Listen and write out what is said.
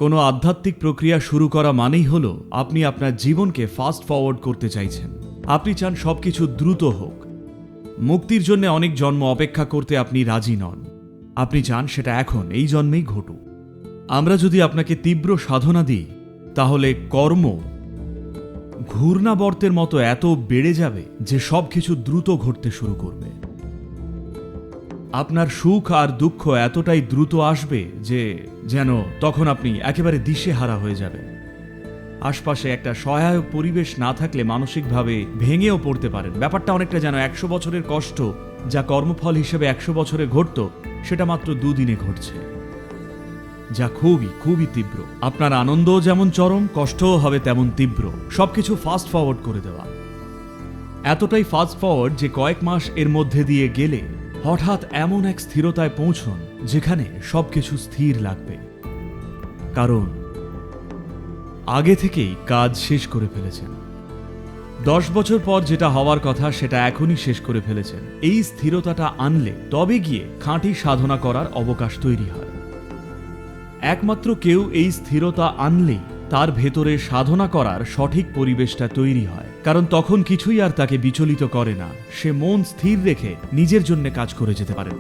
কোনো আধ্যাত্মিক প্রক্রিয়া শুরু করা মানেই হলো আপনি আপনার জীবনকে ফাস্ট ফরওয়ার্ড করতে চাইছেন। আপনি চান সবকিছু দ্রুত হোক। মুক্তির জন্য অনেক জন্ম অপেক্ষা করতে আপনি রাজি নন। আপনি চান সেটা এখন এই জন্মেই ঘটুক। আমরা যদি আপনাকে তীব্র সাধনা দিই, তাহলে কর্ম ঘূর্ণাবর্তের মতো এত বেড়ে যাবে যে সবকিছু দ্রুত ঘটতে শুরু করবে। আপনার সুখ আর দুঃখ এতটাই দ্রুত আসবে যে যেন তখন আপনি একেবারে দিশেহারা হয়ে যাবেন। আশপাশে একটা সহায়ক পরিবেশ না থাকলে মানসিকভাবে ভেঙেও পড়তে পারেন। ব্যাপারটা অনেকটা যেন 100 বছরের কষ্ট যা কর্মফল হিসেবে 100 বছরে ঘটত, সেটা মাত্র 2 দিনে ঘটছে, যা খুবই তীব্র। আপনার আনন্দও যেমন চরম, কষ্টও হবে তেমন তীব্র। সবকিছু ফাস্ট ফরওয়ার্ড করে দেওয়া, এতটাই ফাস্ট ফরওয়ার্ড যে কয়েক মাস এর মধ্যে দিয়ে গেলে হঠাৎ এমন এক স্থিরতায় পৌঁছন যেখানে সবকিছু স্থির লাগবে, কারণ আগে থেকেই কাজ শেষ করে ফেলেছেন। 10 বছর পর যেটা হওয়ার কথা সেটা এখনই শেষ করে ফেলেছেন। এই স্থিরতাটা আনলে তবে গিয়ে খাঁটি সাধনা করার অবকাশ তৈরি হয়। একমাত্র কেউ এই স্থিরতা আনলেই তার ভেতরে সাধনা করার সঠিক পরিবেশটা তৈরি হয়, কারণ তখন কিছুই আর তাকে বিচলিত করে না। সে মন স্থির রেখে নিজের জন্য কাজ করে যেতে পারে।